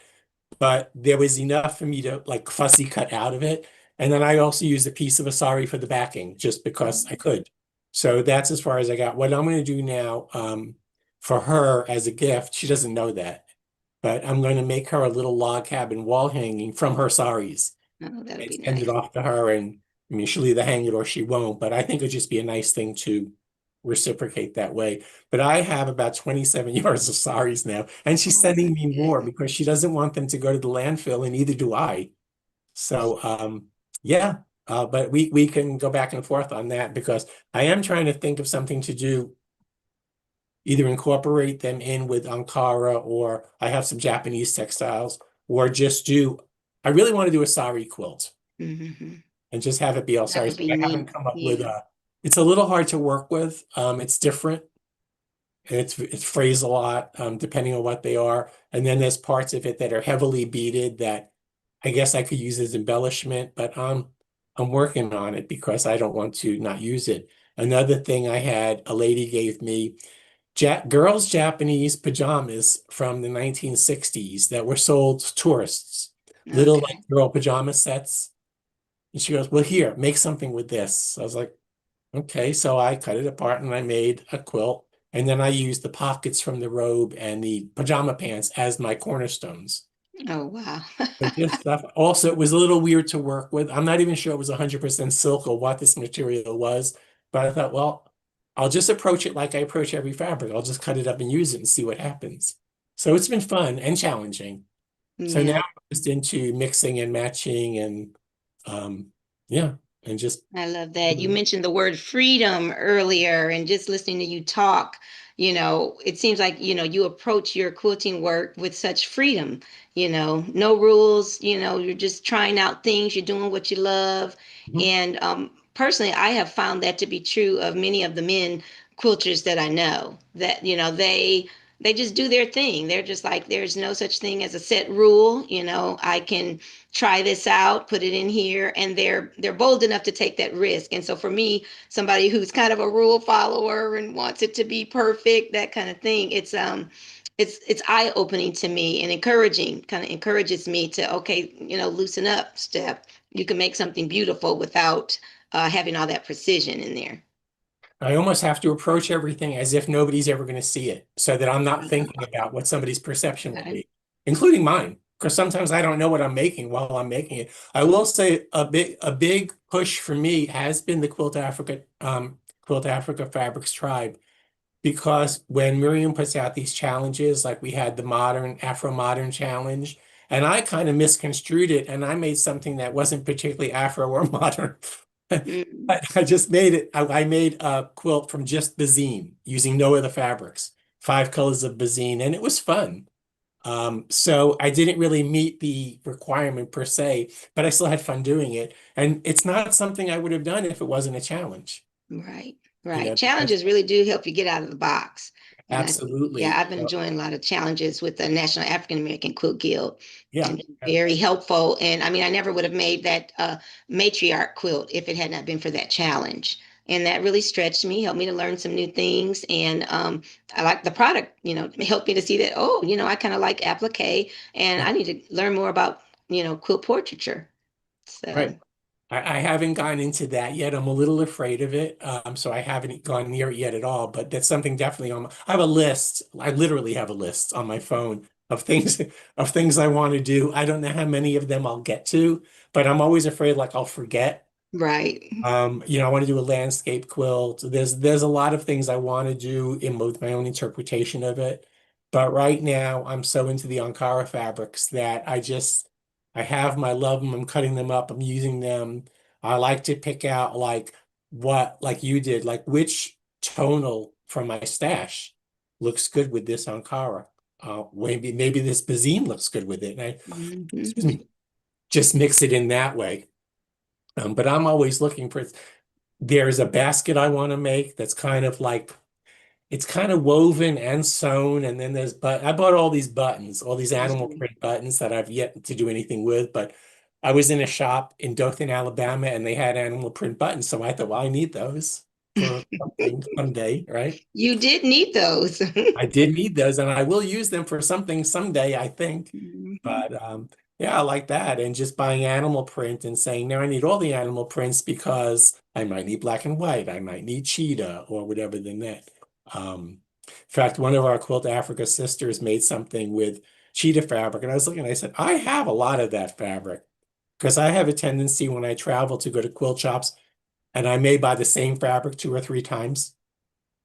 but there was enough for me to like fussy cut out of it. And then I also used a piece of a sari for the backing just because I could. So that's as far as I got. What I'm going to do now, for her as a gift, she doesn't know that, but I'm going to make her a little log cabin wall hanging from her saris Oh, that'll and be send it nice. off to her. And I mean, she'll either hang it or she won't, but I think it'd just be a nice thing to reciprocate that way. But I have about 27 yards of saris now, and she's Oh sending my me more goodness. because she doesn't want them to go to the landfill, and neither do I. So yeah, but we can go back and forth on that because I am trying to think of something to do, either incorporate them in with Ankara, or I have some Japanese textiles, or just do, I really want to do a sari quilt Hmm. and just have it be all That sari. would So be I neat. haven't come up with Yeah. a, it's a little hard to work with. It's different. It's phrased a lot, depending on what they are. And then there's parts of it that are heavily beaded that I guess I could use as embellishment, but I'm working on it because I don't want to not use it. Another thing I had, a lady gave me girls' Japanese pajamas from the 1960s that were sold to tourists, little like Okay. girl pajama sets. And she goes, "Well, here, make something with this." I was like, okay, so I cut it apart and I made a quilt. And then I used the pockets from the robe and the pajama pants as my cornerstones. Oh, wow. But just stuff. Also, it was a little weird to work with. I'm not even sure it was 100% silk or what this material was, but I thought, well, I'll just approach it like I approach every fabric. I'll just cut it up and use it and see what happens. So it's been fun and challenging. So now Yeah. I'm just into mixing and matching and um, yeah, and just I love that. You mentioned the word freedom earlier, and just listening to you talk, it seems like, you approach your quilting work with such freedom, no rules, you're just trying out things, you're doing what you love. Mhm. And personally, I have found that to be true of many of the men quilters that I know, that, they just do their thing. They're just like, there's no such thing as a set rule. I can try this out, put it in here, and they're bold enough to take that risk. And so for me, somebody who's kind of a rule follower and wants it to be perfect, that kind of thing, it's eye-opening to me and encouraging, kind of encourages me to, okay, loosen up, step. You can make something beautiful without having all that precision in there. I almost have to approach everything as if nobody's ever going to see it, so that I'm not thinking about what somebody's perception will Okay. be, including mine. Because sometimes I don't know what I'm making while I'm making it. I will say a big push for me has been the Quilt Africa Fabrics tribe. Because when Miriam puts out these challenges, like we had the modern Afro modern challenge, and I kind of misconstrued it, and I made something that wasn't particularly Afro or modern. Mm, I just made it. I made a quilt from just bazine using no other fabrics, 5 colors of bazine, and it was fun. So I didn't really meet the requirement per se, but I still had fun doing it. And it's not something I would have done if it wasn't a challenge. right, You right. know, that's Challenges really do help you get out of the box. And I think, yeah, absolutely. I've been enjoying a lot of challenges with the National African American Quilt Guild, Yeah. and been very helpful. And I mean, I never would have made that matriarch quilt if it had not been for that challenge. And that really stretched me, helped me to learn some new things. And I like the product, helped me to see that, oh, I kind of like applique, and Yeah. I need to learn more about, quilt portraiture. Right. So, I haven't gone into that yet. I'm a little afraid of it. So I haven't gone near it yet at all. But that's something definitely on I have a list. I literally have a list on my phone of things of things I want to do. I don't know how many of them I'll get to, but I'm always afraid like I'll forget. right. I want to do a landscape quilt. There's a lot of things I want to do in with my own interpretation of it. But right now I'm so into the Ankara fabrics that I have them, I love them, I'm cutting them up, I'm using them. I like to pick out like you did, like which tonal from my stash looks good with this Ankara. Maybe this Bazine looks good with it. And Mhm. excuse me, just mix it in that way. But I'm always looking for there's a basket I want to make that's kind of like it's kind of woven and sewn, and then but I bought all these buttons, all these animal Mhm. print buttons that I've yet to do anything with. But I was in a shop in Dothan, Alabama, and they had animal print buttons, so I thought, well, I need those for something someday, right? You did need those. I did need those, and I will use them for something someday, I think. Mhm. But yeah, I like that. And just buying animal print and saying, now I need all the animal prints because I might need black and white, I might need cheetah or whatever the net. In fact, one of our Quilt Africa sisters made something with cheetah fabric, and I was looking, I said, I have a lot of that fabric because I have a tendency when I travel to go to quilt shops and I may buy the same fabric 2 or 3 times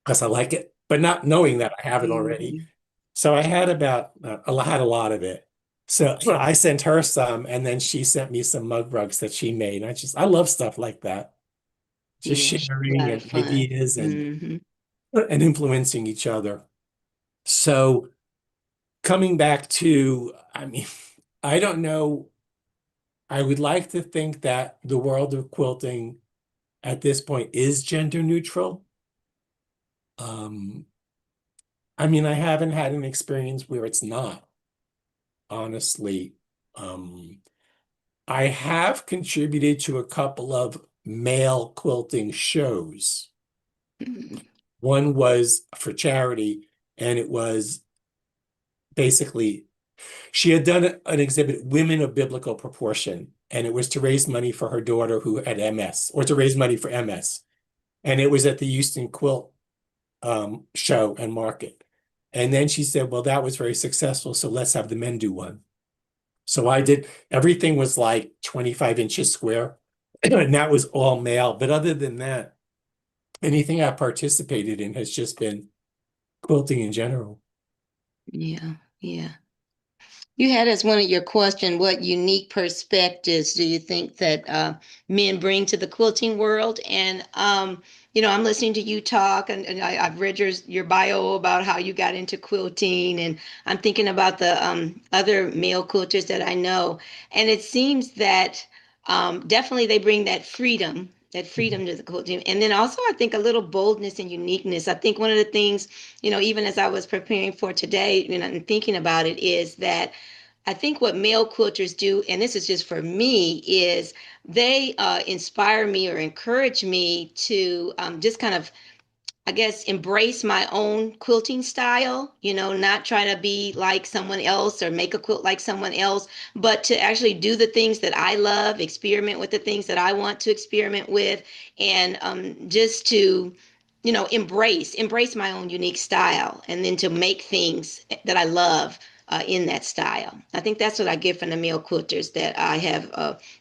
because I like it, but not knowing that I have it already. Mhm. So I had had a lot of it. So I sent her some, and then she sent me some mug rugs that she made. I love stuff like that. Just Yeah, a sharing lot of and fun. ideas Hmm. and influencing each other. So coming back to, I mean, I don't know. I would like to think that the world of quilting at this point is gender neutral. Um, I mean, I haven't had an experience where it's not, honestly. Um, I have contributed to a couple of male quilting shows. One was for charity, and it was basically she had done an exhibit, Women of Biblical Proportion, and it was to raise money for her daughter who had MS, or to raise money for MS. And it was at the Houston Quilt show and market. And then she said, well, that was very successful, so let's have the men do one. So I did, everything was like 25 inches square, and that was all male. But other than that, anything I participated in has just been quilting in general. Yeah, yeah. You had as one of your question, what unique perspectives do you think that men bring to the quilting world? And I'm listening to you talk, and I've read your bio about how you got into quilting, and I'm thinking about the other male quilters that I know, and it seems that definitely they bring that freedom to the quilting, and then also I think a little boldness and uniqueness. I think one of the things, even as I was preparing for today, and thinking about it, is that I think what male quilters do, and this is just for me, is they inspire me or encourage me to just kind of, I guess, embrace my own quilting style, not try to be like someone else or make a quilt like someone else, but to actually do the things that I love, experiment with the things that I want to experiment with, and just to, embrace my own unique style, and then to make things that I love in that style. I think that's what I get from the male quilters that I have,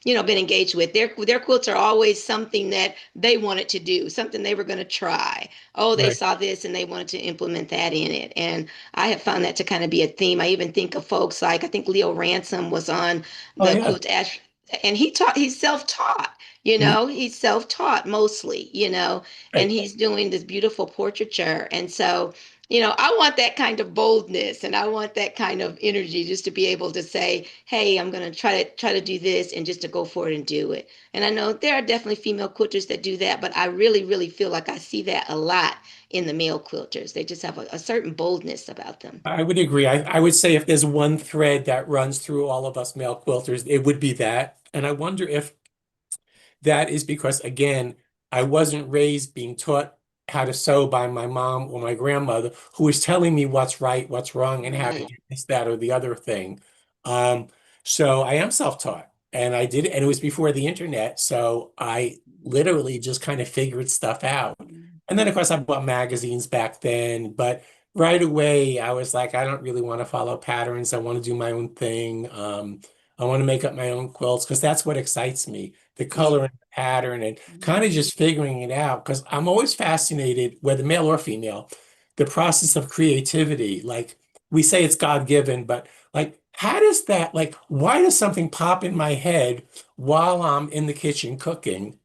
been engaged with. Their quilts are always something that they wanted to do, something they were going to try. Oh, they Right. saw this and they wanted to implement that in it. And I have found that to kind of be a theme. I even think of folks like, I think Leo Ransom was on Oh the yeah. Quilt Ash, and he's self-taught. Mm, He's self-taught mostly, and right. he's doing this beautiful portraiture. And so, I want that kind of boldness, and I want that kind of energy just to be able to say, hey, I'm going to try to do this, and just to go for it and do it. And I know there are definitely female quilters that do that, but I really, really feel like I see that a lot in the male quilters. They just have a certain boldness about them. I would agree. I would say if there's one thread that runs through all of us male quilters, it would be that. And I wonder if that is because, again, I wasn't raised being taught how to sew by my mom or my grandmother, who was telling me what's right, what's wrong, and how to Right. do this, that, or the other thing. Um, so I am self-taught, and I did it, and it was before the internet, so I literally just kind of figured stuff out. And then, of course, I bought magazines back then, but right away I was like, I don't really want to follow patterns. I want to do my own thing. I want to make up my own quilts because that's what excites me, the Yeah. color and the pattern and kind of Mhm. just figuring it out. Because I'm always fascinated, whether male or female, the process of creativity. Like we say it's God-given, but like, how does that, like, why does something pop in my head while I'm in the kitchen cooking?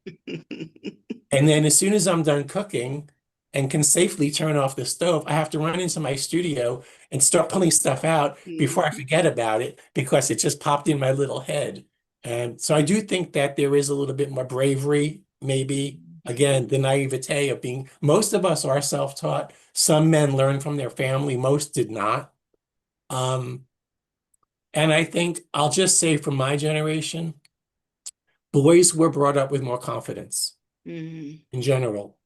And then as soon as I'm done cooking and can safely turn off the stove, I have to run into my studio and start pulling stuff out before I Mhm. forget about it because it just popped in my little head. And so I do think that there is a little bit more bravery, maybe. Again, the naivete of being, most of us are self-taught. Some men learn from their family, most did not. Um, and I think I'll just say from my generation, boys were brought up with more confidence Mhm. in general.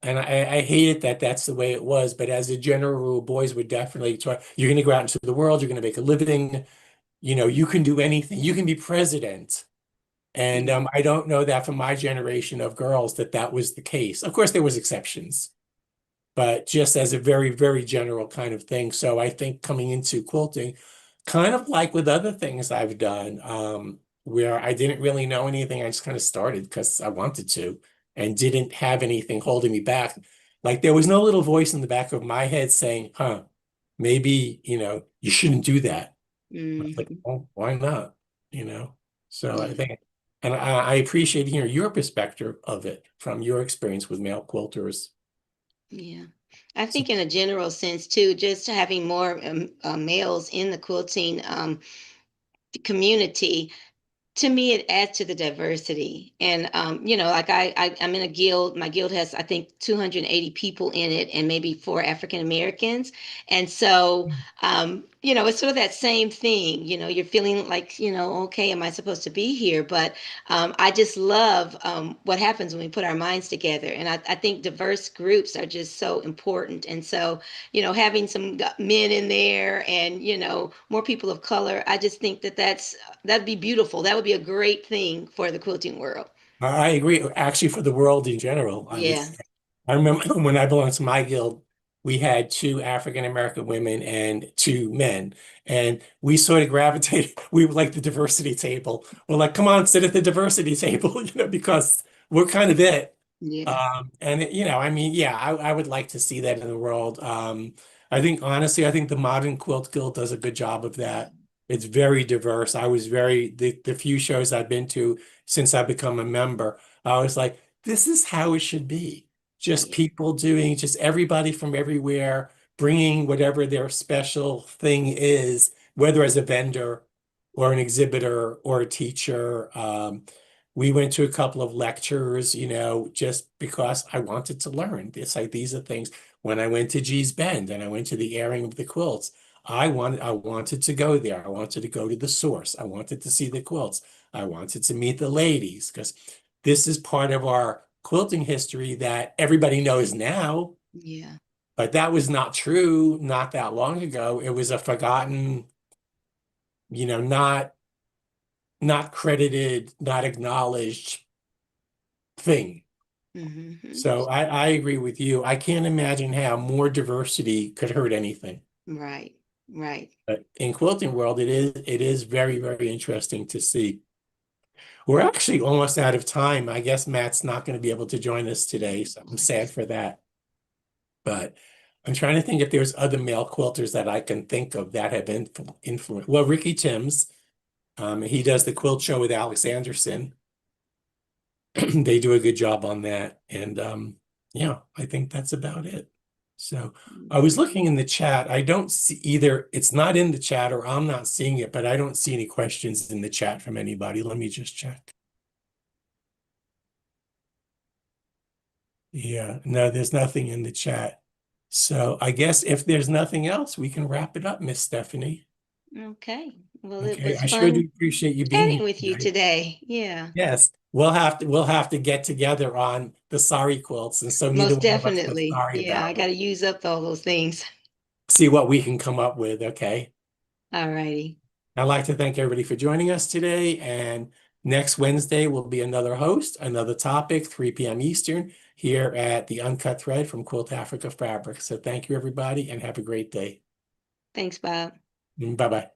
And I hated that that's the way it was. But as a general rule, boys would definitely try. You're going to go out into the world. You're going to make a living. You can do anything. You can be president. And Mhm. I don't know that from my generation of girls that that was the case. Of course, there was exceptions, but just as a very, very general kind of thing. So I think coming into quilting, kind of like with other things I've done, where I didn't really know anything, I just kind of started because I wanted to and didn't have anything holding me back. Like there was no little voice in the back of my head saying, huh, maybe, you shouldn't do that. I was like, Mhm. oh, why not? You know? So I Yeah. think, and I appreciate hearing your perspective of it from your experience with male quilters. Yeah. I So think in a general sense too, just having more males in the quilting community, to me it adds to the diversity. And like I'm in a guild. My guild has, I think, 280 people in it, and maybe four African Americans. And so it's sort of that same thing. You're feeling like, okay, am I supposed to be here? But I just love what happens when we put our minds together. And I think diverse groups are just so important. And so having some men in there, and more people of color, I just think that'd be beautiful. That would be a great thing for the quilting world. I agree. Actually, for the world in general, I would Yeah. say. I remember when I belonged to my guild, we had two African American women and two men, and we sort of gravitated. We were like the diversity table. We're like, come on, sit at the diversity table, because we're kind of it. Yeah. And I mean, yeah, I would like to see that in the world. I think honestly, I think the Modern Quilt Guild does a good job of that. It's very diverse. I was the few shows I've been to since I've become a member, I was like, this is how it should be. Just Yeah. people doing, just everybody from everywhere, bringing whatever their special thing is, whether as a vendor or an exhibitor or a teacher. We went to a couple of lectures, just because I wanted to learn. It's like these are things. When I went to Gee's Bend and I went to the airing of the quilts, I wanted to go there. I wanted to go to the source. I wanted to see the quilts. I wanted to meet the ladies because this is part of our quilting history that everybody knows now, Yeah. but that was not true not that long ago. It was a forgotten, not credited, not acknowledged thing. Hmm. So I agree with you. I can't imagine how more diversity could hurt anything. Right. Right. But in quilting world, it is very, very interesting to see. We're actually almost out of time. I guess Matt's not going to be able to join us today, so I'm sad for that. But I'm trying to think if there's other male quilters that I can think of that have influenced. Well, Ricky Timms, he does the quilt show with Alex Anderson. They do a good job on that. And yeah, I think that's about it. So I was looking in the chat. I don't see either, it's not in the chat or I'm not seeing it, but I don't see any questions in the chat from anybody. Let me just check. Yeah, no, there's nothing in the chat. So I guess if there's nothing else, we can wrap it up, Miss Stephanie. Okay. Well, it Okay, was I sure do fun appreciate you being chatting here with you tonight. today. Yeah. Yes, we'll have to get together on the sorry quilts, and so neither Most one of us feel definitely. sorry Yeah, I about got them. to use up all those things. See what we can come up with, okay? All righty. I'd like to thank everybody for joining us today, and next Wednesday will be another host, another topic, 3 p.m. Eastern, here at the Uncut Thread from Quilt Africa Fabrics. So thank you, everybody, and have a great day. Thanks, Bob. Bye-bye.